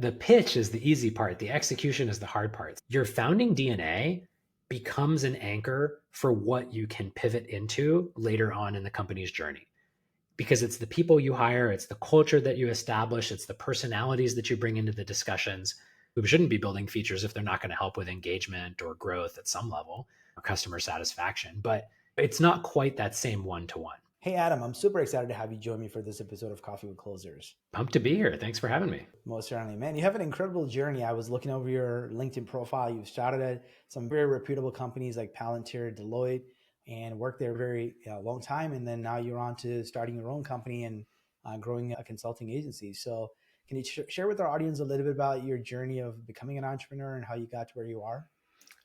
The pitch is the easy part. The execution is the hard part. Your founding DNA becomes an anchor for what you can pivot into later on in the company's journey, because it's the people you hire, it's the culture that you establish, it's the personalities that you bring into the discussions. We shouldn't be building features if they're not going to help with engagement or growth at some level or customer satisfaction. But it's not quite that same one-to-one. Hey, Adam, I'm super excited to have you join me for this episode of Coffee with Closers. Pumped to be here. Thanks for having me. Most certainly, man. You have an incredible journey. I was looking over your LinkedIn profile. You've started at some very reputable companies like Palantir, Deloitte, and worked there a very long time. And then now you're on to starting your own company and growing a consulting agency. So can you share with our audience a little bit about your journey of becoming an entrepreneur and how you got to where you are?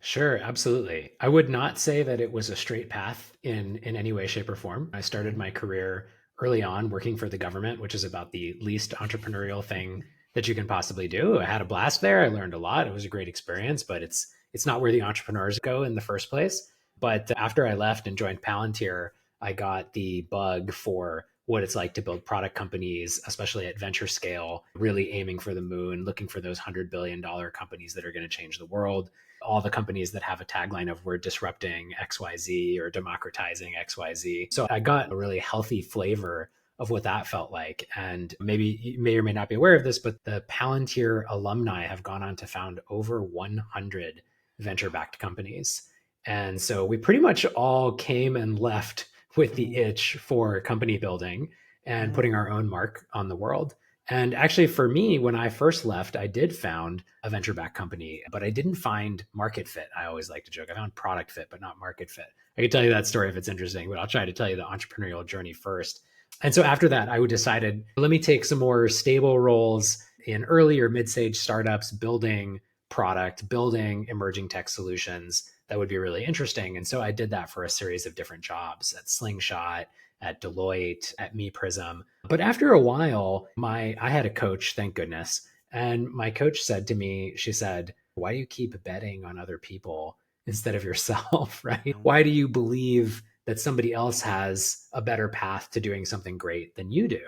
Sure, absolutely. I would not say that it was a straight path in any way, shape, or form. I started my career early on working for the government, which is about the least entrepreneurial thing that you can possibly do. I had a blast there. I learned a lot. It was a great experience, but it's not where the entrepreneurs go in the first place. But after I left and joined Palantir, I got the bug for what it's like to build product companies, especially at venture scale, really aiming for the moon, looking for those $100 billion companies that are going to change the world. All the companies that have a tagline of we're disrupting XYZ or democratizing XYZ. So I got a really healthy flavor of what that felt like. And maybe you may or may not be aware of this, but the Palantir alumni have gone on to found over 100 venture-backed companies. And so we pretty much all came and left with the itch for company building and putting our own mark on the world. And actually, for me, when I first left, I did found a venture-backed company, but I didn't find market fit. I always like to joke. I found product fit, but not market fit. I could tell you that story if it's interesting, but I'll try to tell you the entrepreneurial journey first. And so after that, I decided, let me take some more stable roles in early or mid-stage startups, building product, building emerging tech solutions that would be really interesting. And so I did that for a series of different jobs at Slingshot, at Deloitte, at Me Prism. But after a while, I had a coach, thank goodness. And my coach said to me, she said, why do you keep betting on other people instead of yourself, right? Why do you believe that somebody else has a better path to doing something great than you do?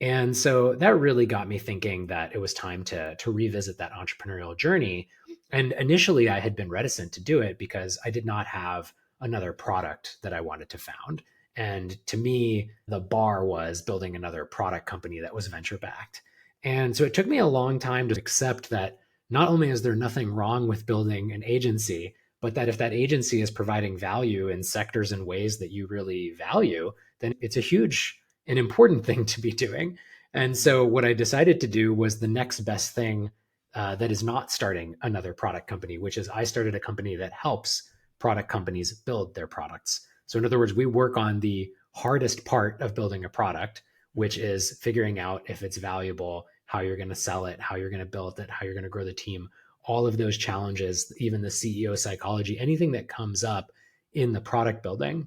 And so that really got me thinking that it was time to revisit that entrepreneurial journey. And initially, I had been reticent to do it because I did not have another product that I wanted to found. And to me, the bar was building another product company that was venture backed. And so it took me a long time to accept that not only is there nothing wrong with building an agency, but that if that agency is providing value in sectors and ways that you really value, then it's a huge and important thing to be doing. And so what I decided to do was the next best thing that is not starting another product company, which is I started a company that helps product companies build their products. So in other words, we work on the hardest part of building a product, which is figuring out if it's valuable, how you're going to sell it, how you're going to build it, how you're going to grow the team, all of those challenges, even the CEO psychology, anything that comes up in the product building.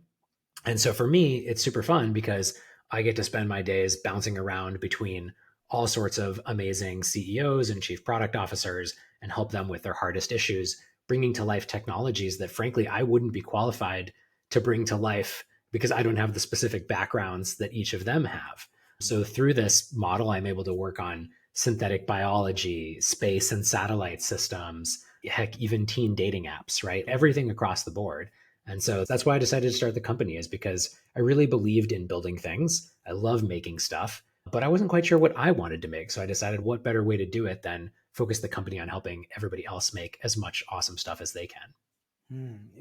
And so for me, it's super fun because I get to spend my days bouncing around between all sorts of amazing CEOs and chief product officers and help them with their hardest issues, bringing to life technologies that frankly, I wouldn't be qualified to bring to life because I don't have the specific backgrounds that each of them have. So through this model, I'm able to work on synthetic biology, space and satellite systems, heck, even teen dating apps, right? Everything across the board. And so that's why I decided to start the company, is because I really believed in building things. I love making stuff, but I wasn't quite sure what I wanted to make. So I decided what better way to do it than focus the company on helping everybody else make as much awesome stuff as they can.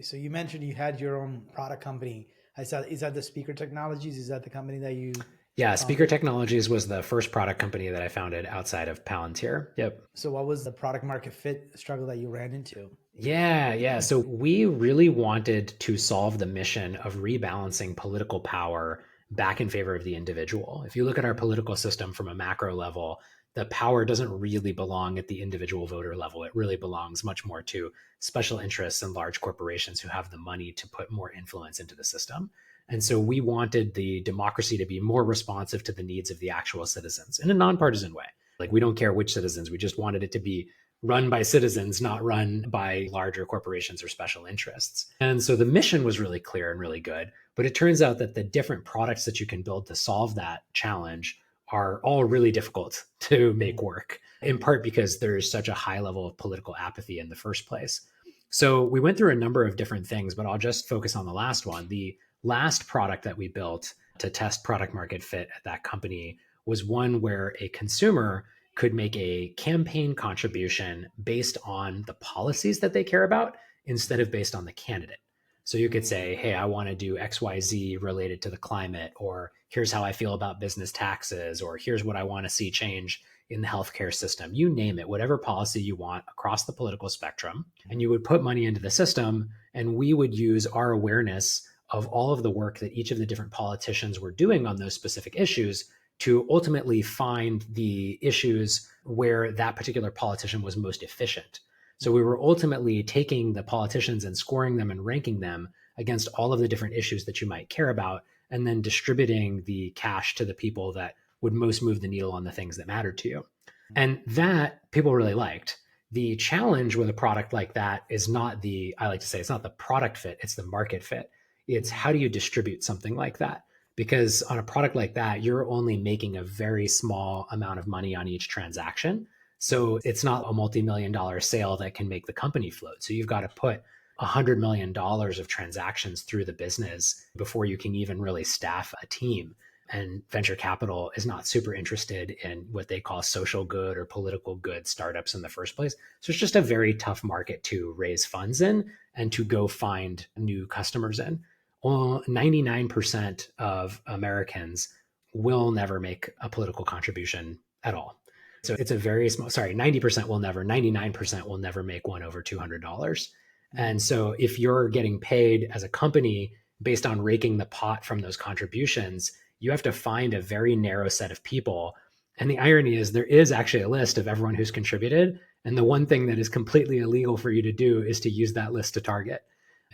So you mentioned you had your own product company. Is that the Speaker Technologies? Is that the company that you Yeah, founded? Speaker Technologies was the first product company that I founded outside of Palantir. Yep. So what was the product market fit struggle that you ran into? Yeah. So we really wanted to solve the mission of rebalancing political power back in favor of the individual. If you look at our political system from a macro level, the power doesn't really belong at the individual voter level. It really belongs much more to special interests and large corporations who have the money to put more influence into the system. And so we wanted the democracy to be more responsive to the needs of the actual citizens in a nonpartisan way. Like, we don't care which citizens, we just wanted it to be run by citizens, not run by larger corporations or special interests. And so the mission was really clear and really good. But it turns out that the different products that you can build to solve that challenge are all really difficult to make work, in part because there's such a high level of political apathy in the first place. So we went through a number of different things, but I'll just focus on the last one. The last product that we built to test product market fit at that company was one where a consumer could make a campaign contribution based on the policies that they care about instead of based on the candidate. So you could say, hey, I want to do XYZ related to the climate, or here's how I feel about business taxes, or here's what I want to see change in the healthcare system. You name it, whatever policy you want across the political spectrum. And you would put money into the system, and we would use our awareness of all of the work that each of the different politicians were doing on those specific issues to ultimately find the issues where that particular politician was most efficient. So we were ultimately taking the politicians and scoring them and ranking them against all of the different issues that you might care about, and then distributing the cash to the people that would most move the needle on the things that mattered to you. And that people really liked. The challenge with a product like that is not the, I like to say, it's not the product fit, it's the market fit. It's how do you distribute something like that? Because on a product like that, you're only making a very small amount of money on each transaction. So it's not a multi-million dollar sale that can make the company float. So you've got to put $100 million of transactions through the business before you can even really staff a team. And venture capital is not super interested in what they call social good or political good startups in the first place. So it's just a very tough market to raise funds in and to go find new customers in. Well, 99% of Americans will never make a political contribution at all. So it's a very small, sorry, 90% will never, 99% will never make one over $200. And so if you're getting paid as a company based on raking the pot from those contributions, you have to find a very narrow set of people. And the irony is there is actually a list of everyone who's contributed. And the one thing that is completely illegal for you to do is to use that list to target.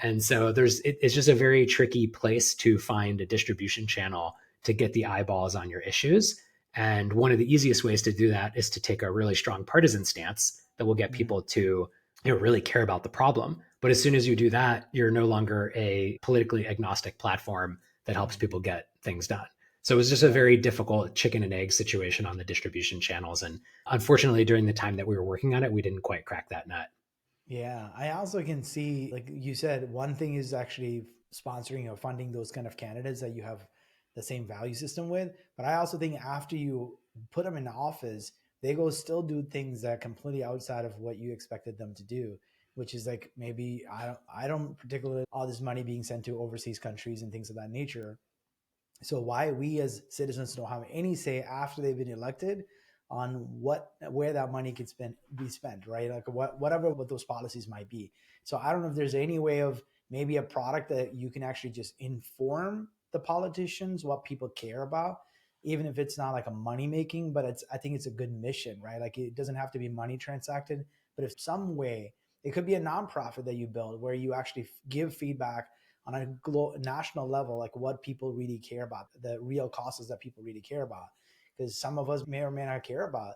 And so it's just a very tricky place to find a distribution channel to get the eyeballs on your issues. And one of the easiest ways to do that is to take a really strong partisan stance that will get people to really care about the problem. But as soon as you do that, you're no longer a politically agnostic platform that helps people get things done. So it was just a very difficult chicken and egg situation on the distribution channels. And unfortunately, during the time that we were working on it, we didn't quite crack that nut. Yeah, I also can see, like you said, one thing is actually sponsoring or funding those kind of candidates that you have the same value system with. But I also think after you put them in the office, they go still do things that are completely outside of what you expected them to do, which is like maybe I don't particularly all this money being sent to overseas countries and things of that nature. So why we as citizens don't have any say after they've been elected on where that money can be spent, right? Like what those policies might be. So I don't know if there's any way of maybe a product that you can actually just inform the politicians what people care about, even if it's not like a money making, but I think it's a good mission, right? Like it doesn't have to be money transacted, but if some way it could be a nonprofit that you build where you actually give feedback on a national level, like what people really care about, the real causes that people really care about. Because some of us may or may not care about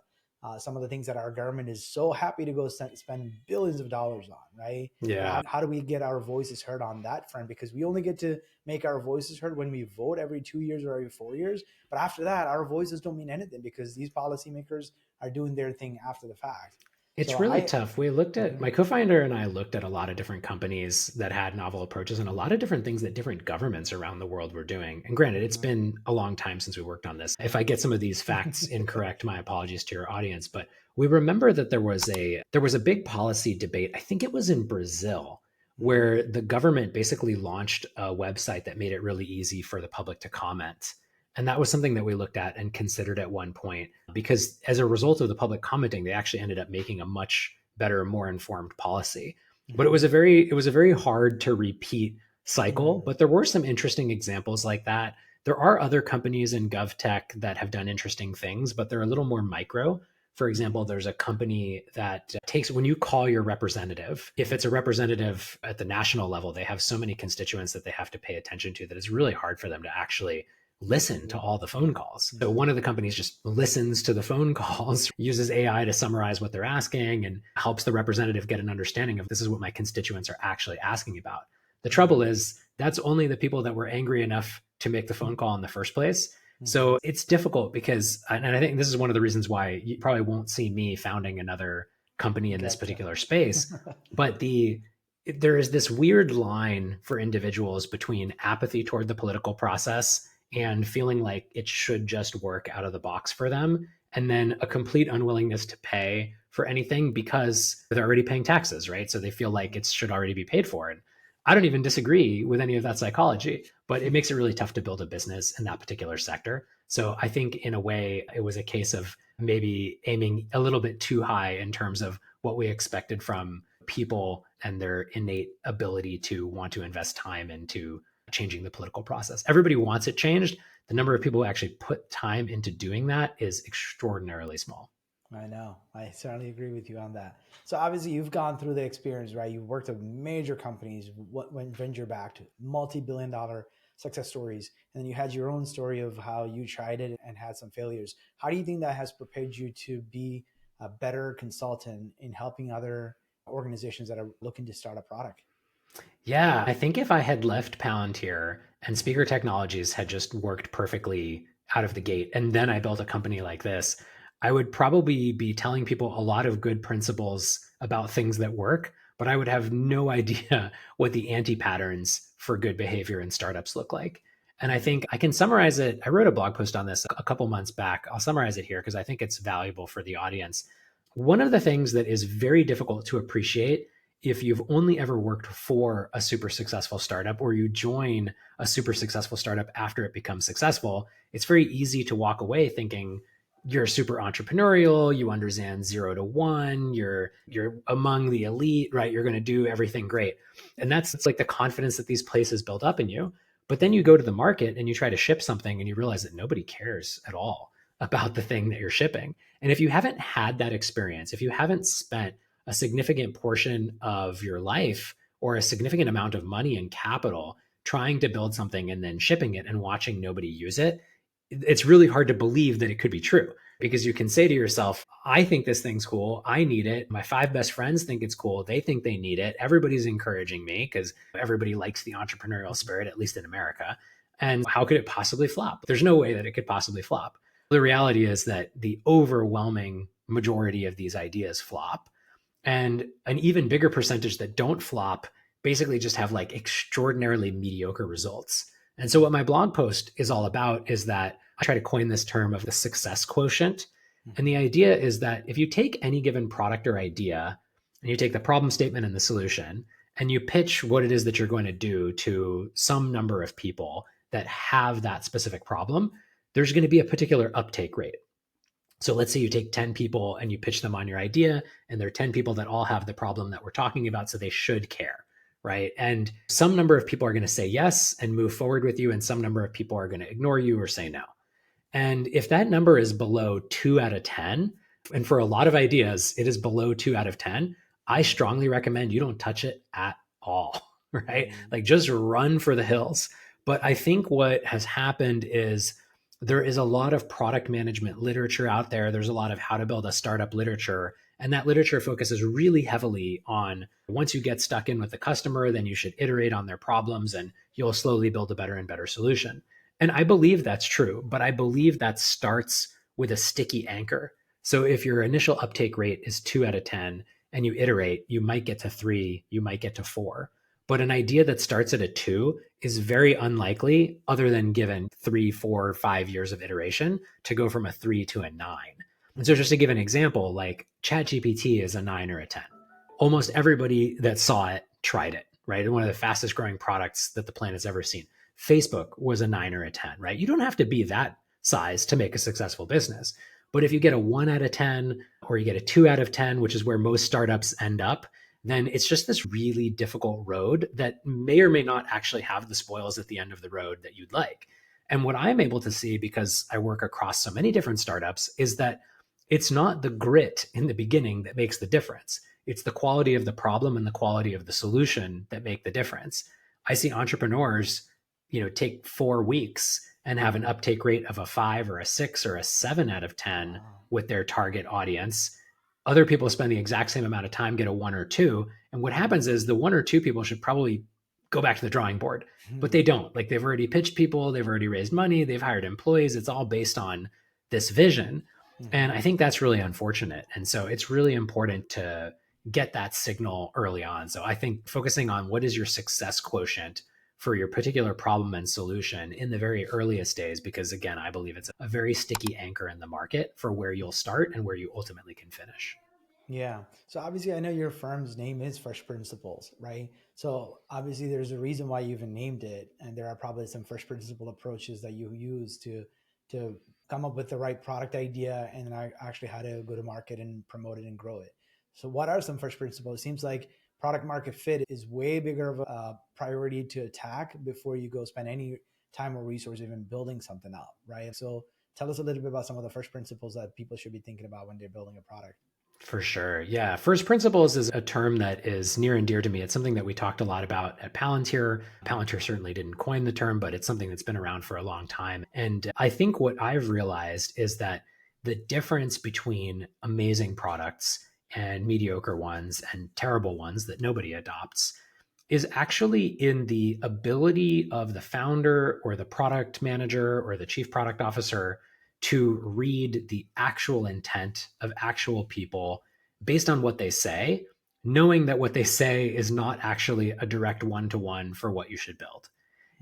some of the things that our government is so happy to go spend billions of dollars on, right? Yeah. How do we get our voices heard on that front? Because we only get to make our voices heard when we vote every 2 years or every 4 years. But after that, our voices don't mean anything because these policymakers are doing their thing after the fact. It's So really tough. We looked at, Mhm. my co-founder and I looked at a lot of different companies that had novel approaches and a lot of different things that different governments around the world were doing. And granted, it's been a long time since we worked on this. If I get some of these facts incorrect, my apologies to your audience, but we remember that there was a big policy debate. I think it was in Brazil where the government basically launched a website that made it really easy for the public to comment. And that was something that we looked at and considered at one point because as a result of the public commenting, they actually ended up making a much better, more informed policy. But it was a very hard to repeat cycle. But there were some interesting examples like that. There are other companies in GovTech that have done interesting things, but they're a little more micro. For example, there's a company that takes when you call your representative, if it's a representative at the national level, they have so many constituents that they have to pay attention to that it's really hard for them to actually listen to all the phone calls. So one of the companies just listens to the phone calls, uses AI to summarize what they're asking, and helps the representative get an understanding of this is what my constituents are actually asking about. The trouble is that's only the people that were angry enough to make the phone call in the first place. Hmm. So it's difficult because, and I think this is one of the reasons why you probably won't see me founding another company in this Gotcha. particular space. But there is this weird line for individuals between apathy toward the political process and feeling like it should just work out of the box for them, and then a complete unwillingness to pay for anything because they're already paying taxes, right? So they feel like it should already be paid for. And I don't even disagree with any of that psychology, but it makes it really tough to build a business in that particular sector. So I think in a way it was a case of maybe aiming a little bit too high in terms of what we expected from people and their innate ability to want to invest time into changing the political process. Everybody wants it changed. The number of people who actually put time into doing that is extraordinarily small. I know. I certainly agree with you on that. So obviously you've gone through the experience, right? You've worked with major companies, what went venture backed, multi-billion dollar success stories, and then you had your own story of how you tried it and had some failures. How do you think that has prepared you to be a better consultant in helping other organizations that are looking to start a product? Yeah, I think if I had left Palantir and Speaker Technologies had just worked perfectly out of the gate, and then I built a company like this, I would probably be telling people a lot of good principles about things that work, but I would have no idea what the anti patterns for good behavior in startups look like. And I Mm, think I can summarize it. I wrote a blog post on this a couple months back. I'll summarize it here because I think it's valuable for the audience. One of the things that is very difficult to appreciate if you've only ever worked for a super successful startup or you join a super successful startup after it becomes successful, it's very easy to walk away thinking you're super entrepreneurial, you understand 0 to 1, you're among the elite, right? You're going to do everything great. And that's it's like the confidence that these places build up in you. But then you go to the market and you try to ship something and you realize that nobody cares at all about the thing that you're shipping. And if you haven't had that experience, if you haven't spent a significant portion of your life or a significant amount of money and capital trying to build something and then shipping it and watching nobody use it, it's really hard to believe that it could be true because you can say to yourself, I think this thing's cool. I need it. My 5 best friends think it's cool. They think they need it. Everybody's encouraging me because everybody likes the entrepreneurial spirit, at least in America. And how could it possibly flop? There's no way that it could possibly flop. The reality is that the overwhelming majority of these ideas flop, and an even bigger percentage that don't flop basically just have like extraordinarily mediocre results. And so what my blog post is all about is that I try to coin this term of the success quotient. And the idea is that if you take any given product or idea and you take the problem statement and the solution and you pitch what it is that you're going to do to some number of people that have that specific problem, there's going to be a particular uptake rate. So let's say you take 10 people and you pitch them on your idea, and there are 10 people that all have the problem that we're talking about, so they should care, right? And some number of people are going to say yes and move forward with you, and some number of people are going to ignore you or say no. And if that number is below 2 out of 10, and for a lot of ideas, it is below 2 out of 10, I strongly recommend you don't touch it at all, right? mm, Like just run for the hills. But I think what has happened is there is a lot of product management literature out there. There's a lot of how to build a startup literature. And that literature focuses really heavily on once you get stuck in with the customer, then you should iterate on their problems and you'll slowly build a better and better solution. And I believe that's true, but I believe that starts with a sticky anchor. So if your initial uptake rate is 2 out of 10 and you iterate, you might get to 3, you might get to 4. But an idea that starts at a 2 is very unlikely, other than given 3, 4, 5 years of iteration, to go from a 3 to a 9. And so just to give an example, like ChatGPT is a 9 or a 10. Almost everybody that saw it tried it, right? One of the fastest growing products that the planet's ever seen. Facebook was a 9 or a 10, right? You don't have to be that size to make a successful business. But if you get a 1 out of 10 or you get a 2 out of 10, which is where most startups end up, then it's just this really difficult road that may or may not actually have the spoils at the end of the road that you'd like. And what I'm able to see, because I work across so many different startups, is that it's not the grit in the beginning that makes the difference. It's the quality of the problem and the quality of the solution that make the difference. I see entrepreneurs, take 4 weeks and have an uptake rate of a 5 or a 6 or a 7 out of 10 wow. with their target audience. Other people spend the exact same amount of time, get a 1 or 2. And what happens is the 1 or 2 people should probably go back to the drawing board. But they don't. Like, they've already pitched people, they've already raised money, they've hired employees. It's all based on this vision. And Mm-hmm. I think that's really unfortunate. And so it's really important to get that signal early on. So I think focusing on what is your success quotient for your particular problem and solution in the very earliest days, because again, I believe it's a very sticky anchor in the market for where you'll start and where you ultimately can finish. Yeah. So obviously, I know your firm's name is First Principles, right? So obviously, there's a reason why you even named it, and there are probably some first principle approaches that you use to come up with the right product idea and then actually how to go to market and promote it and grow it. So, what are some first principles? It seems like product market fit is way bigger of a priority to attack before you go spend any time or resource even building something up, right? So, tell us a little bit about some of the first principles that people should be thinking about when they're building a product. For sure. Yeah. First principles is a term that is near and dear to me. It's something that we talked a lot about at Palantir. Palantir certainly didn't coin the term, but it's something that's been around for a long time. And I think what I've realized is that the difference between amazing products and mediocre ones and terrible ones that nobody adopts is actually in the ability of the founder or the product manager or the chief product officer to read the actual intent of actual people based on what they say, knowing that what they say is not actually a direct one to one for what you should build.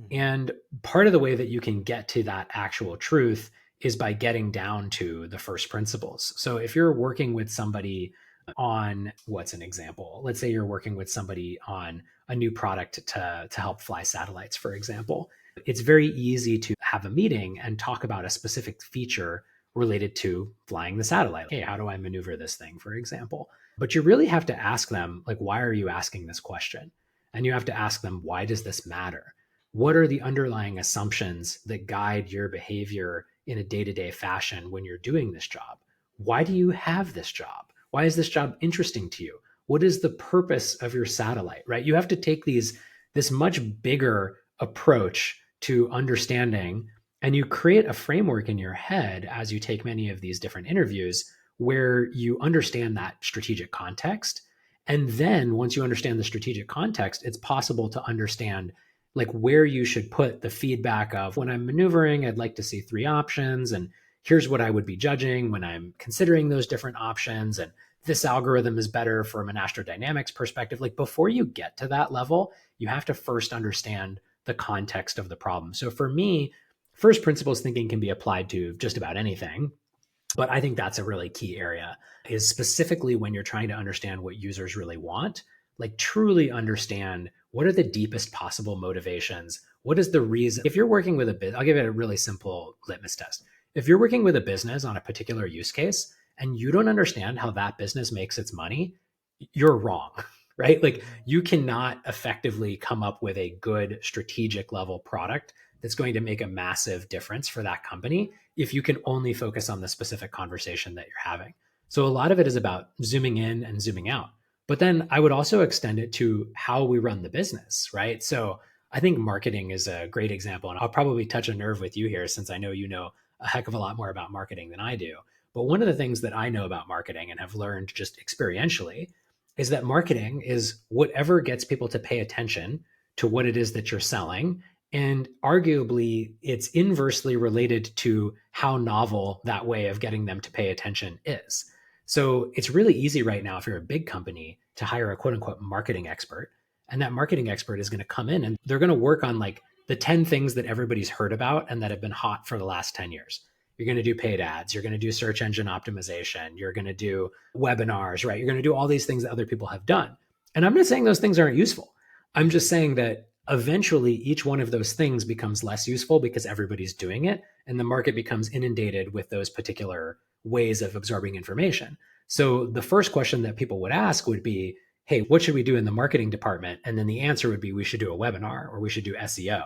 Mm-hmm. And part of the way that you can get to that actual truth is by getting down to the first principles. So if you're working with somebody on what's an example? Let's say you're working with somebody on a new product to help fly satellites, for example. It's very easy to have a meeting and talk about a specific feature related to flying the satellite. Hey, how do I maneuver this thing, for example? But you really have to ask them, like, why are you asking this question? And you have to ask them, why does this matter? What are the underlying assumptions that guide your behavior in a day to day fashion when you're doing this job? Why do you have this job? Why is this job interesting to you? What is the purpose of your satellite, right? You have to take this much bigger approach to understanding, and you create a framework in your head as you take many of these different interviews where you understand that strategic context. And then once you understand the strategic context, it's possible to understand like where you should put the feedback of when I'm maneuvering, I'd like to see three options. And here's what I would be judging when I'm considering those different options. And this algorithm is better from an astrodynamics perspective. Like before you get to that level, you have to first understand the context of the problem. So for me, first principles thinking can be applied to just about anything. But I think that's a really key area is specifically when you're trying to understand what users really want, like truly understand what are the deepest possible motivations? What is the reason? If you're working with a business, I'll give it a really simple litmus test. If you're working with a business on a particular use case and you don't understand how that business makes its money, you're wrong, right? Like you cannot effectively come up with a good strategic level product that's going to make a massive difference for that company if you can only focus on the specific conversation that you're having. So a lot of it is about zooming in and zooming out. But then I would also extend it to how we run the business, right? So I think marketing is a great example. And I'll probably touch a nerve with you here since I know you know a heck of a lot more about marketing than I do. But one of the things that I know about marketing and have learned just experientially is that marketing is whatever gets people to pay attention to what it is that you're selling. And arguably, it's inversely related to how novel that way of getting them to pay attention is. So it's really easy right now if you're a big company to hire a quote unquote marketing expert. And that marketing expert is going to come in and they're going to work on like the 10 things that everybody's heard about and that have been hot for the last 10 years. You're going to do paid ads. You're going to do search engine optimization. You're going to do webinars, right? You're going to do all these things that other people have done. And I'm not saying those things aren't useful. I'm just saying that eventually each one of those things becomes less useful because everybody's doing it and the market becomes inundated with those particular ways of absorbing information. So the first question that people would ask would be, hey, what should we do in the marketing department? And then the answer would be, we should do a webinar or we should do SEO.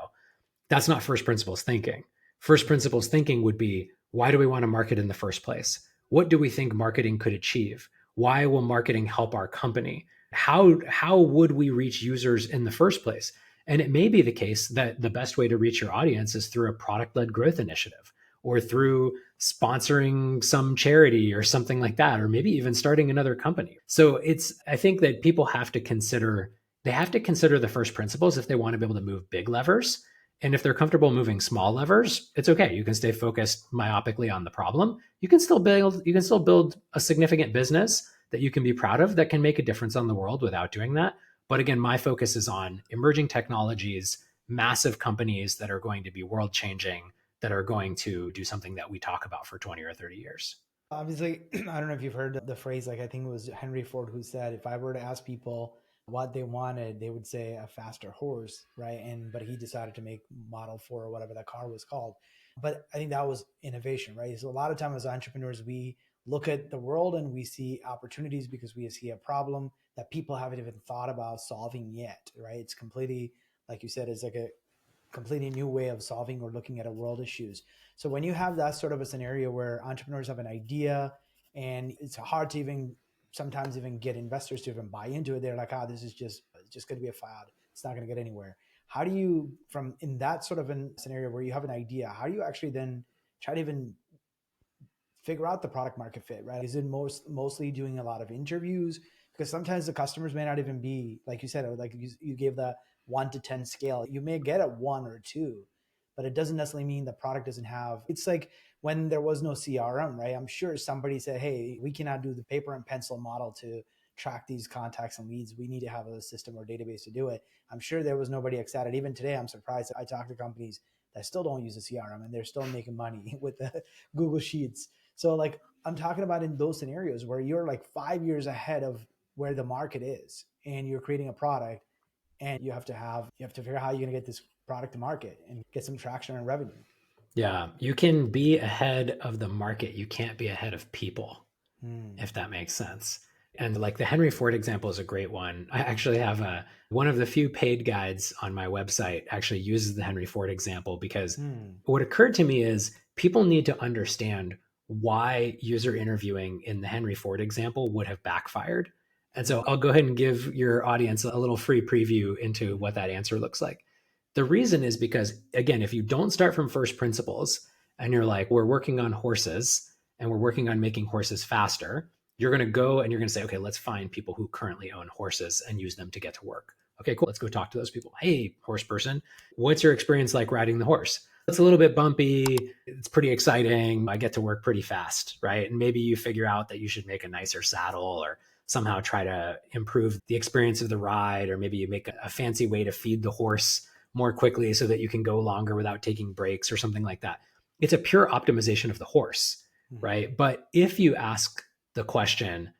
That's not first principles thinking. First principles thinking would be, why do we want to market in the first place? What do we think marketing could achieve? Why will marketing help our company? How would we reach users in the first place? And it may be the case that the best way to reach your audience is through a product-led growth initiative or through sponsoring some charity or something like that, or maybe even starting another company. So I think that people have to consider they have to consider the first principles if they want to be able to move big levers. And if they're comfortable moving small levers, it's okay. You can stay focused myopically on the problem. You can still build a significant business that you can be proud of that can make a difference on the world without doing that. But again, my focus is on emerging technologies, massive companies that are going to be world changing, that are going to do something that we talk about for 20 or 30 years. Obviously, I don't know if you've heard the phrase, like I think it was Henry Ford who said, if I were to ask people what they wanted, they would say a faster horse, right? And but he decided to make Model 4 or whatever that car was called. But I think that was innovation, right? So a lot of times as entrepreneurs, we look at the world and we see opportunities because we see a problem that people haven't even thought about solving yet, right? It's completely, like you said, it's like a completely new way of solving or looking at a world issues. So when you have that sort of a scenario where entrepreneurs have an idea and it's hard to even sometimes even get investors to even buy into it, they're like, this is just going to be a fad. It's not going to get anywhere. How do you, from in that sort of a scenario where you have an idea, how do you actually then try to even figure out the product market fit, right? Is it mostly doing a lot of interviews? Because sometimes the customers may not even be, like you said, like you gave the 1 to 10 scale. You may get a 1 or 2, but it doesn't necessarily mean the product doesn't have. It's like when there was no CRM, right? I'm sure somebody said, hey, we cannot do the paper and pencil model to track these contacts and leads. We need to have a system or database to do it. I'm sure there was nobody excited. Even today, I'm surprised. I talk to companies that still don't use a CRM and they're still making money with the Google Sheets. So like I'm talking about in those scenarios where you're like 5 years ahead of where the market is and you're creating a product and you have to figure out how you're going to get this product to market and get some traction and revenue. Yeah, you can be ahead of the market. You can't be ahead of people, Hmm. if that makes sense. And like the Henry Ford example is a great one. I actually have one of the few paid guides on my website actually uses the Henry Ford example because Hmm. what occurred to me is people need to understand why user interviewing in the Henry Ford example would have backfired. And so Hmm. I'll go ahead and give your audience a little free preview into what Hmm. that answer looks like. The reason is because, again, if you don't start from first principles and you're like, we're working on horses and we're working on making horses faster, you're going to go and you're going to say, okay, let's find people who currently own horses and use them to get to work. Okay, cool. Let's go talk to those people. Hey, horse person, what's your experience like riding the horse? It's a little bit bumpy. It's pretty exciting. I get to work pretty fast, right? And maybe you figure out that you should make a nicer saddle or somehow try to improve the experience of the ride, or maybe you make a fancy way to feed the horse more quickly so that you can go longer without taking breaks or something like that. It's a pure optimization of the horse, Hmm. right? But if you ask the question,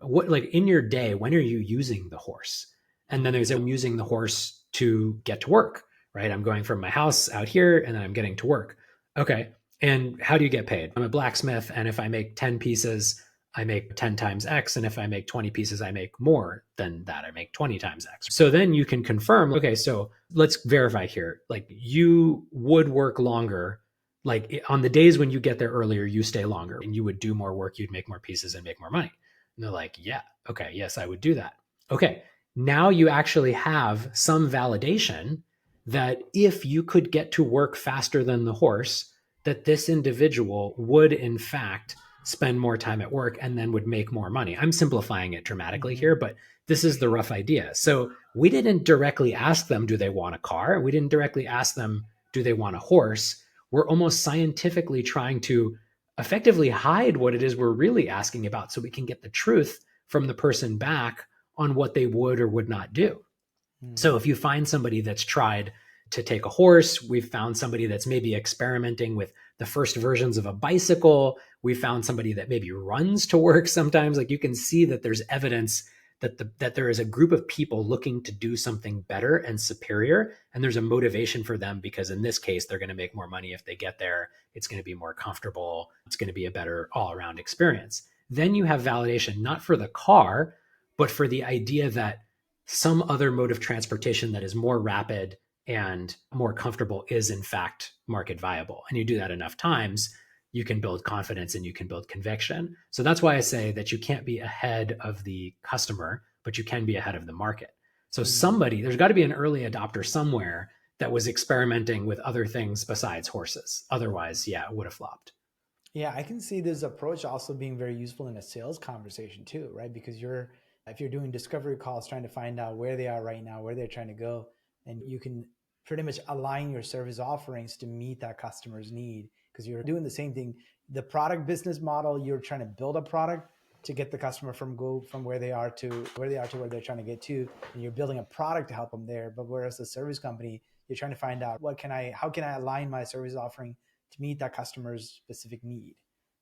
what, like in your day, when are you using the horse? And then Hmm. there's, I'm using the horse to get to work, right? I'm going from my house out here and then I'm getting to work. Okay. And how do you get paid? I'm a blacksmith. And if I make 10 pieces, I make 10 times X. And if I make 20 pieces, I make more than that. I make 20 times X. So then you can confirm, okay, so let's verify here. Like you would work longer. Like on the days when you get there earlier, you stay longer and you would do more work, you'd make more pieces and make more money. And they're like, yeah, okay, yes, I would do that. Okay, now you actually have some validation that if you could get to work faster than the horse, that this individual would in fact spend more time at work and then would make more money. I'm simplifying it dramatically Hmm. here, but this is the rough idea. So we didn't directly ask them, do they want a car? We didn't directly ask them, do they want a horse? We're almost scientifically trying to effectively hide what it is we're really asking about so we can get the truth from the person back on what they would or would not do. So Hmm. if you find somebody that's tried to take a horse, we've found somebody that's maybe experimenting with the first versions of a bicycle, we found somebody that maybe runs to work sometimes, like you can see that there's evidence that there is a group of people looking to do something better and superior, and there's a motivation for them because in this case they're going to make more money if they get there, it's going to be more comfortable, it's going to be a better all-around experience. Then you have validation not for the car, but for the idea that some other mode of transportation that is more rapid and more comfortable is in fact market viable. And you do that enough times, you can build confidence and you can build conviction. So that's why I say that you can't be ahead of the customer, but you can be ahead of the market. So Hmm. there's got to be an early adopter somewhere that was experimenting with other things besides horses. Otherwise, yeah, it would have flopped. Yeah, I can see this approach also being very useful in a sales conversation too, right? Because you're If you're doing discovery calls, trying to find out where they are right now, where they're trying to go, and you can pretty much align your service offerings to meet that customer's need because you're doing the same thing. The product business model, you're trying to build a product to get the customer from where they are to where they're trying to get to, and you're building a product to help them there. But whereas the service company, you're trying to find out how can I align my service offering to meet that customer's specific need.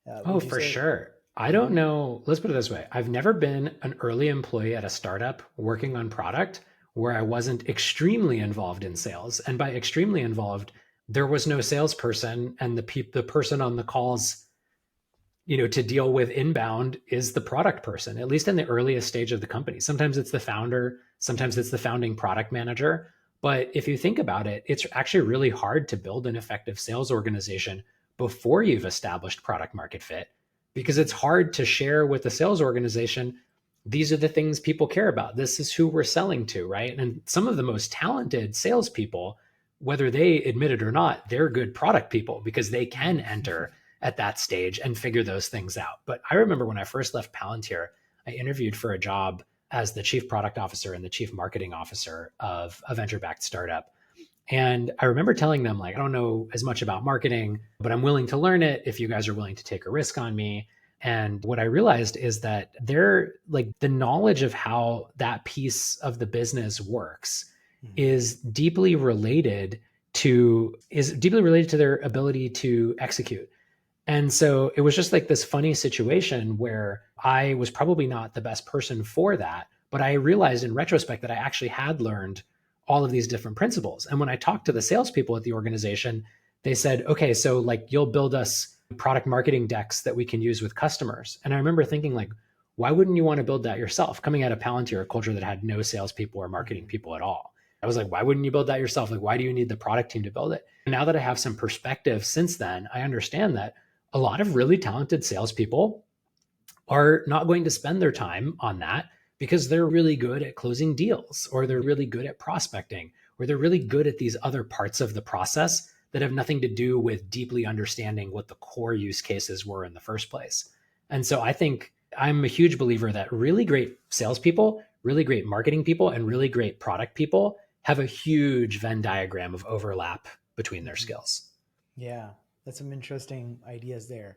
Oh, Would you for say? sure. I don't Mm-hmm. know. Let's put it this way. I've never been an early employee at a startup working on product where I wasn't extremely involved in sales. And by extremely involved, there was no salesperson, and the person on the calls, to deal with inbound is the product person, at least in the earliest stage of the company. Sometimes it's the founder, sometimes it's the founding product manager. But if you think about it, it's actually really hard to build an effective sales organization before you've established product market fit, because it's hard to share with the sales organization, these are the things people care about. This is who we're selling to, right? And some of the most talented salespeople, whether they admit it or not, they're good product people because they can Mm-hmm. enter at that stage and figure those things out. But I remember when I first left Palantir, I interviewed for a job as the chief product officer and the chief marketing officer of a venture backed startup. And I remember telling them, like, I don't know as much about marketing, but I'm willing to learn it if you guys are willing to take a risk on me. And what I realized is that they're like the knowledge of how that piece of the business works is deeply related to their ability to execute. And so it was just like this funny situation where I was probably not the best person for that. But I realized in retrospect that I actually had learned all of these different principles. And when I talked to the salespeople at the organization, they said, okay, so like you'll build us product marketing decks that we can use with customers. And I remember thinking, like, why wouldn't you want to build that yourself? Coming out of Palantir, a culture that had no salespeople or marketing Mm-hmm. people at all. I was like, why wouldn't you build that yourself? Like, why do you need the product team to build it? And now that I have some perspective since then, I understand that a lot of really talented salespeople are not going to spend their time on that because they're really good at closing deals, or they're really good at prospecting, or they're really good at these other parts of the process that have nothing to do with deeply understanding what the core use cases were in the first place. And so I think I'm a huge believer that really great salespeople, really great marketing people, and really great product people have a huge Venn diagram of overlap between their Mm-hmm. skills. Yeah, that's some interesting ideas there.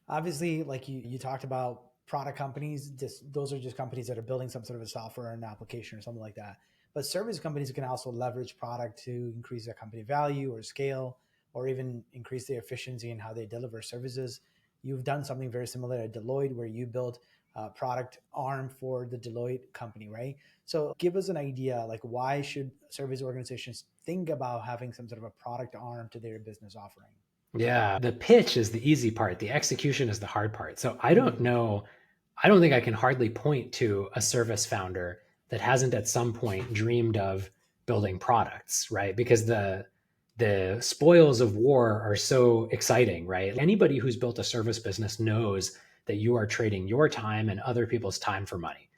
Obviously, like you talked about product companies, just those are just companies that are building some sort of a software or an application or something like that. But service companies can also leverage product to increase their company value or scale, or even increase their efficiency in how they deliver services. You've done something very similar at Deloitte, where you built a product arm for the Deloitte company, right? So give us an idea, like why should service organizations think about having some sort of a product arm to their business offering? Yeah, the pitch is the easy part. The execution is the hard part. So I don't Mm, know. I don't think I can hardly point to a service founder that hasn't at some point dreamed of building products, right? Because the spoils of war are so exciting, right? Anybody who's built a service business knows that you are trading your time and other people's time for money.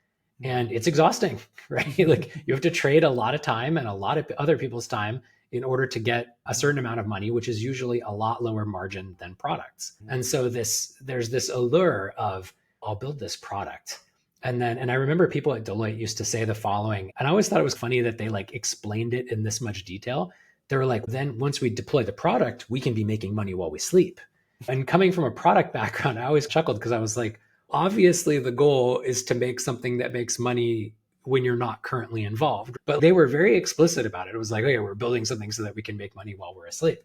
And it's exhausting, right? Like mm. you have to trade a lot of time and a lot of other people's time in order to get a certain amount of money, which is usually a lot lower margin than products. And so there's this allure of, I'll build this product. And I remember people at Deloitte used to say the following, and I always thought it was funny that they like explained it in this much detail. They were like, then once we deploy the product, we can be making money while we sleep. And coming from a product background, I always chuckled because I was like, obviously the goal is to make something that makes money when you're not currently involved. But they were very explicit about it. It was like, okay, we're building something so that we can make money while we're asleep.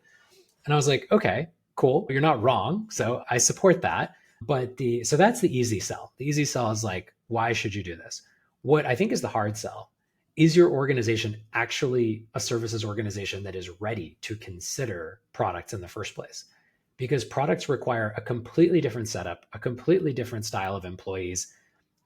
And I was like, okay, cool. You're not wrong. So I support that. But so that's the easy sell. The easy sell is like, why should you do this? What I think is the hard sell is your organization actually a services organization that is ready to consider products in the first place? Because products require a completely different setup, a completely different style of employees,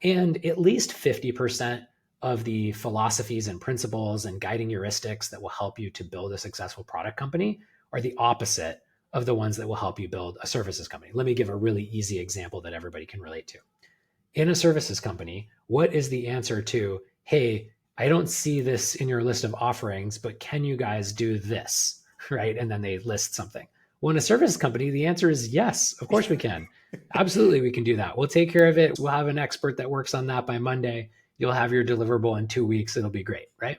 and at least 50% of the philosophies and principles and guiding heuristics that will help you to build a successful product company are the opposite of the ones that will help you build a services company. Let me give a really easy example that everybody can relate to. In a services company, what is the answer to, hey, I don't see this in your list of offerings, but can you guys do this? Right? And then they list something. Well, in a service company, the answer is yes, of course we can. Absolutely, we can do that. We'll take care of it. We'll have an expert that works on that by Monday. You'll have your deliverable in 2 weeks. It'll be great, right?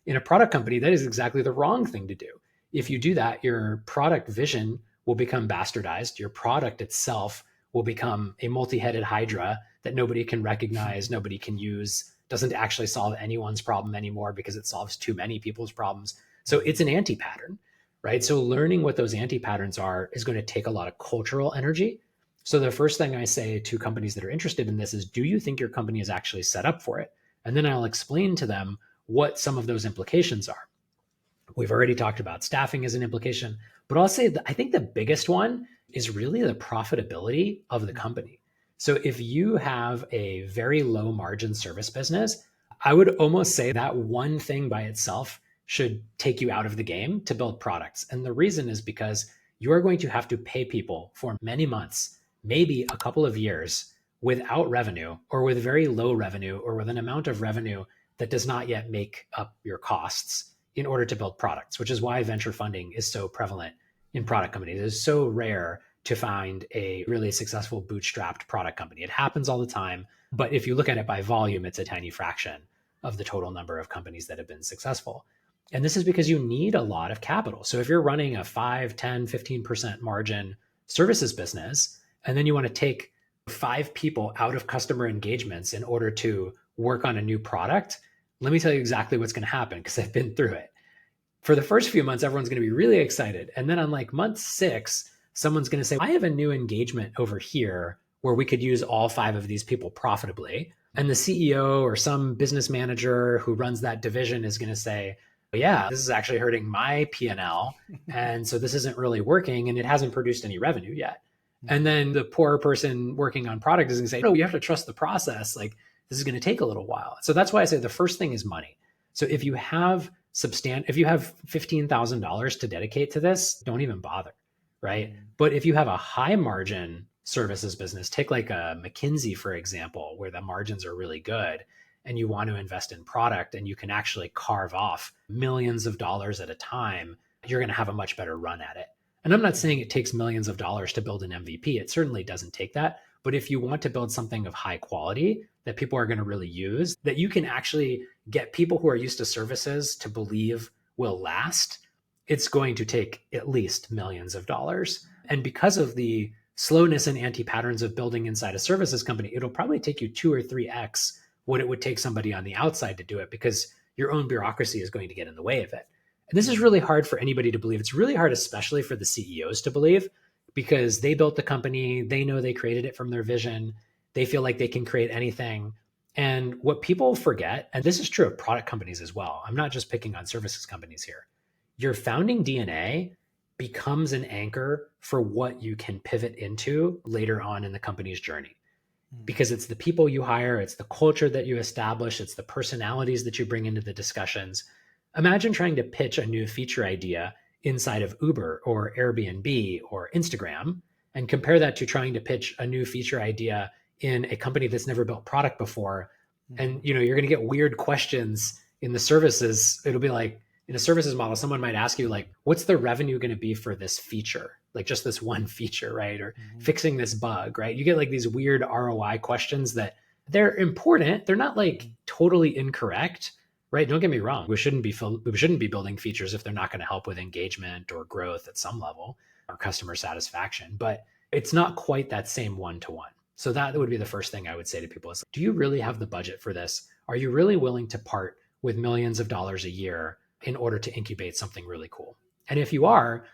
In a product company, that is exactly the wrong thing to do. If you do that, your product vision will become bastardized. Your product itself will become a multi-headed hydra that nobody can recognize, nobody can use, doesn't actually solve anyone's problem anymore because it solves too many people's problems. So it's an anti-pattern, right? So learning what those anti-patterns are is going to take a lot of cultural energy. So the first thing I say to companies that are interested in this is, do you think your company is actually set up for it? And then I'll explain to them what some of those implications are. We've already talked about staffing as an implication, but I'll say that I think the biggest one is really the profitability of the company. So if you have a very low margin service business, I would almost say that one thing by itself should take you out of the game to build products. And the reason is because you are going to have to pay people for many months, maybe a couple of years without revenue or with very low revenue or with an amount of revenue that does not yet make up your costs in order to build products, which is why venture funding is so prevalent in product companies. It is so rare to find a really successful bootstrapped product company. It happens all the time, but if you look at it by volume, it's a tiny fraction of the total number of companies that have been successful. And this is because you need a lot of capital. So if you're running a 5, 10, 15% margin services business, and then you want to take 5 people out of customer engagements in order to work on a new product, let me tell you exactly what's going to happen because I've been through it. For the first few months, everyone's going to be really excited. And then on like month 6, someone's going to say, I have a new engagement over here where we could use all 5 of these people profitably. And the CEO or some business manager who runs that division is going to say, yeah, this is actually hurting my P&L. And so this isn't really working and it hasn't produced any revenue yet. And then the poor person working on product is going to say, no, you have to trust the process. Like this is going to take a little while. So that's why I say the first thing is money. So if you have if you have $15,000 to dedicate to this, don't even bother, right? But if you have a high margin services business, take like a McKinsey, for example, where the margins are really good and you want to invest in product and you can actually carve off millions of dollars at a time, you're going to have a much better run at it. And I'm not saying it takes millions of dollars to build an MVP. It certainly doesn't take that. But if you want to build something of high quality that people are going to really use, that you can actually get people who are used to services to believe will last, it's going to take at least millions of dollars. And because of the slowness and anti-patterns of building inside a services company, it'll probably take you 2 or 3x what it would take somebody on the outside to do it because your own bureaucracy is going to get in the way of it. And this is really hard for anybody to believe. It's really hard, especially for the CEOs to believe, because they built the company. They know they created it from their vision. They feel like they can create anything. And what people forget, and this is true of product companies as well, I'm not just picking on services companies here. Your founding DNA becomes an anchor for what you can pivot into later on in the company's journey. Because it's the people you hire, it's the culture that you establish, it's the personalities that you bring into the discussions. Imagine trying to pitch a new feature idea inside of Uber or Airbnb or Instagram and compare that to trying to pitch a new feature idea in a company that's never built product before. And you're going to get weird questions in the services. It'll be like in a services model, someone might ask you like, what's the revenue going to be for this feature? Like just this one feature, right? Or fixing this bug, right? You get like these weird ROI questions that they're important. They're not like totally incorrect, right? Don't get me wrong. We shouldn't be building features if they're not going to help with engagement or growth at some level or customer satisfaction, but it's not quite that same one-to-one. So that would be the first thing I would say to people is, do you really have the budget for this? Are you really willing to part with millions of dollars a year in order to incubate something really cool? And if you are,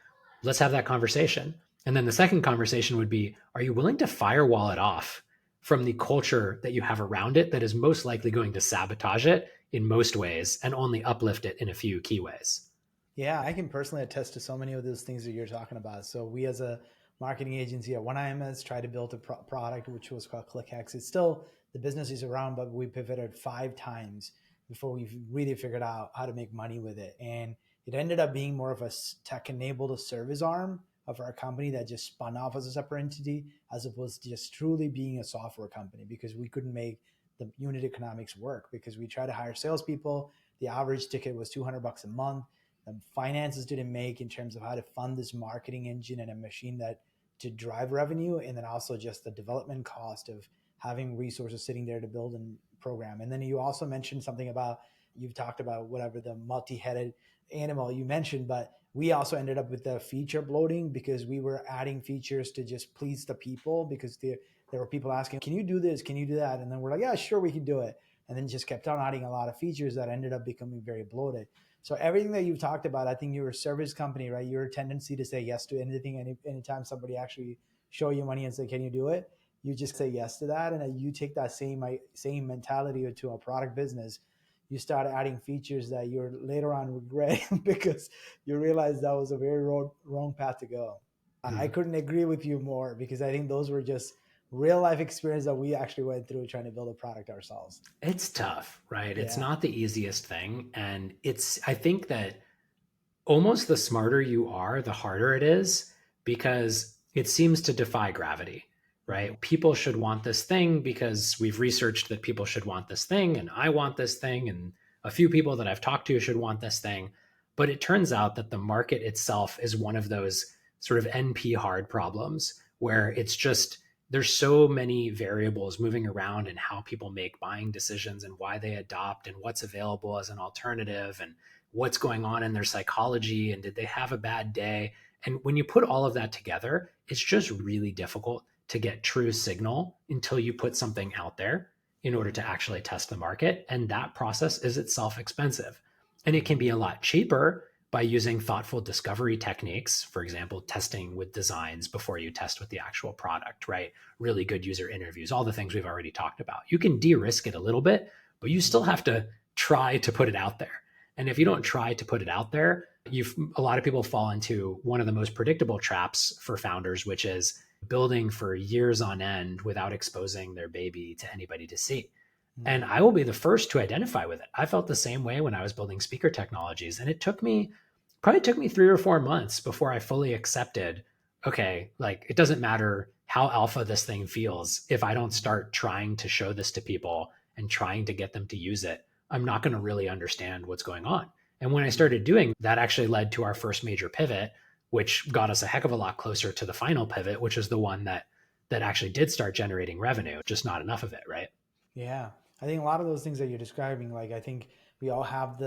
let's have that conversation. And then the second conversation would be, are you willing to firewall it off from the culture that you have around it that is most likely going to sabotage it in most ways and only uplift it in a few key ways? Yeah, I can personally attest to so many of those things that you're talking about. So we as a marketing agency at 1IMS tried to build a product which was called ClickX. It's still, the business is around, but we pivoted 5 times before we really figured out how to make money with it. And it ended up being more of a tech-enabled service arm of our company that just spun off as a separate entity, as opposed to just truly being a software company, because we couldn't make the unit economics work, because we tried to hire salespeople. The average ticket was $200 a month. The finances didn't make in terms of how to fund this marketing engine and a machine that to drive revenue. And then also just the development cost of having resources sitting there to build and program. And then you also mentioned something about, you've talked about whatever the multi-headed animal you mentioned, but we also ended up with the feature bloating because we were adding features to just please the people, because there were people asking, can you do this? Can you do that? And then we're like, yeah, sure, we can do it. And then just kept on adding a lot of features that ended up becoming very bloated. So everything that you've talked about, I think you're a service company, right? Your tendency to say yes to anything, anytime somebody actually show you money and say, can you do it? You just say yes to that. And you take that same mentality to a product business. You start adding features that you're later on regret because you realize that was a very wrong path to go. I Mhm. couldn't agree with you more, because I think those were just real life experience that we actually went through trying to build a product ourselves. It's tough, right? It's Yeah. not the easiest thing. And I think that almost the smarter you are, the harder it is because it seems to defy gravity, Mm-hmm. right? People should want this thing because we've researched that people should want this thing, and I want this thing, and a few people that I've talked to should want this thing. But it turns out that the market itself is one of those sort of NP hard problems where it's just there's so many variables moving around in how people make buying decisions and why they adopt and what's available as an alternative and what's going on in their psychology and did they have a bad day. And when you put all of that together, it's just really difficult to get true signal until you put something out there in order to actually test the market. And that process is itself expensive. And it can Mm-hmm. be a lot cheaper by using thoughtful discovery techniques, for example, testing with designs before you test with the actual product, right? Really good user interviews, all the things we've already talked about. You can de-risk it a little bit, but you Mm-hmm. still have to try to put it out there. And if you don't try to put it out there, a lot of people fall into one of the most predictable traps for founders, which is building for years on end without exposing their baby to anybody to see. And Mm-hmm. I will be the first to identify with it. I felt the same way when I was building speaker technologies. And it probably took me 3 or 4 months before I fully accepted, okay, like it doesn't matter how alpha this thing feels. If I don't start trying to show this to people and trying to get them to use it, I'm not going to really understand what's going on. And when I Mm-hmm. started doing that, actually led to our first major pivot, which got us a heck of a lot closer to the final pivot, which is the one that actually did start generating revenue, just not enough of it, right? Yeah. I think a lot of those things that you're describing, like, I think we all have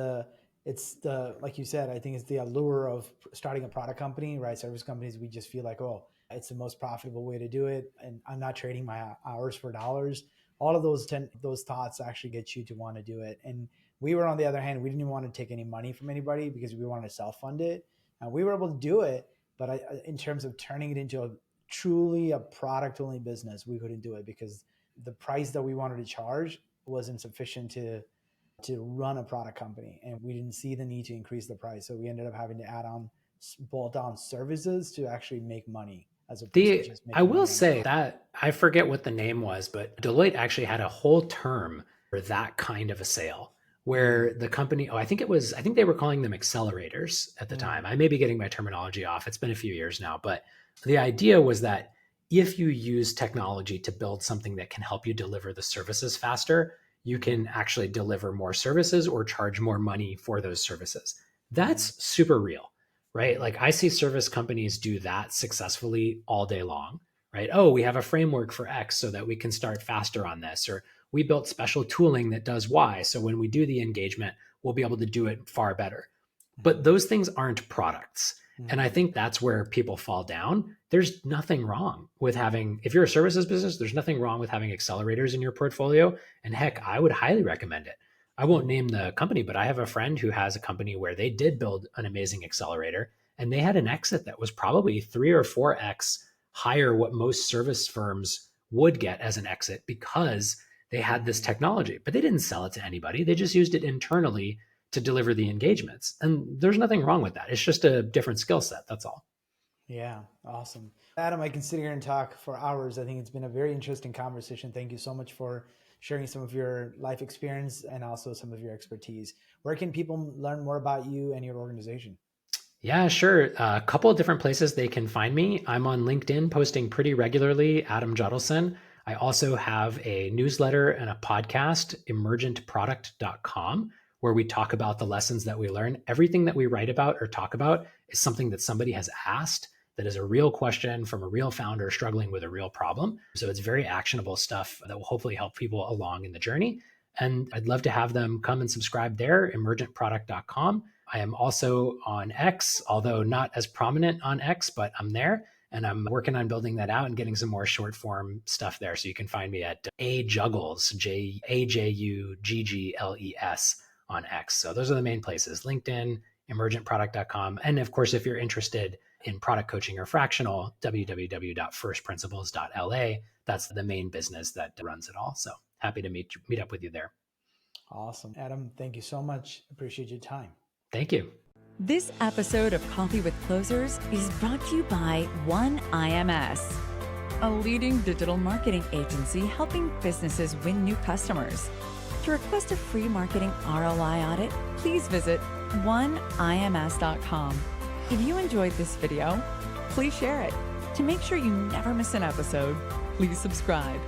it's the, like you said, I think it's the allure of starting a product company, right? Service companies, we just feel like, oh, it's the most profitable way to do it. And I'm not trading my hours for dollars. All of those thoughts actually get you to want to do it. And we were, on the other hand, we didn't even want to take any money from anybody because we wanted to self fund it. And we were able to do it. But in terms of turning it into truly a product only business, we couldn't do it because the price that we wanted to charge wasn't sufficient to run a product company, and we didn't see the need to increase the price, so we ended up having to add on bolt on services to actually make money as opposed to just I making will money on the say product. that I forget what the name was, but Deloitte actually had a whole term for that kind of a sale Mm, where the company, I think they were calling them accelerators at the mm, time. I may be getting my terminology off. It's been a few years now, but the idea was that if you use technology to build something that can help you deliver the services faster, you mm, can actually deliver more services or charge more money for those services. mm, That's super real, right? mm, Like I see service companies do that successfully all day long, right? Oh, we have a framework for X so that we can start faster on this, or we built special tooling that does Y. So when we do the engagement, we'll be able to do it far better. But mm, those things aren't products. And I mm, think that's where people fall down. There's nothing wrong with having, if you're a services business, there's nothing wrong with having accelerators in your portfolio. And heck, I would highly recommend it. I won't mm, name the company, but I have a friend who has a company where they did build an amazing accelerator and they had an exit that was probably 3 or 4x higher what most service firms would get as an exit because they had this mm. technology, but they didn't sell it to anybody. They just used it internally to deliver the engagements. And there's nothing wrong with that. It's just a different skill set. That's all. Yeah, awesome. Adam, I can sit here and talk for hours. I think it's been a very interesting conversation. Thank you so much for sharing some of your life experience and also some of your expertise. Where can people learn more about you and your organization? Yeah, sure. A couple of different places they can find me. I'm on LinkedIn posting pretty regularly, Adam Judelson. I also have a newsletter and a podcast, emergentproduct.com, where we talk about the lessons that we learn. Everything that we write about or talk about is something that somebody has asked that is a real question from a real founder struggling with a real problem. So it's very actionable stuff that will hopefully help people along in the journey. And I'd love to have them come and subscribe there, emergentproduct.com. I am also on X, although not as prominent on X, but I'm there. And I'm working on building that out and getting some more short form stuff there. So you can find me at ajuggles, AJUGGLES on X. So those are the main places: LinkedIn, emergentproduct.com. And of course, if you're interested in product coaching or fractional, www.firstprinciples.la. That's the main business that runs it all. So happy to meet up with you there. Awesome. Adam, thank you so much. Appreciate your time. Thank you. This episode of Coffee with Closers is brought to you by One IMS, a leading digital marketing agency helping businesses win new customers. To request a free marketing ROI audit, please visit oneims.com. If you enjoyed this video, please share it. To make sure you never miss an episode, please subscribe.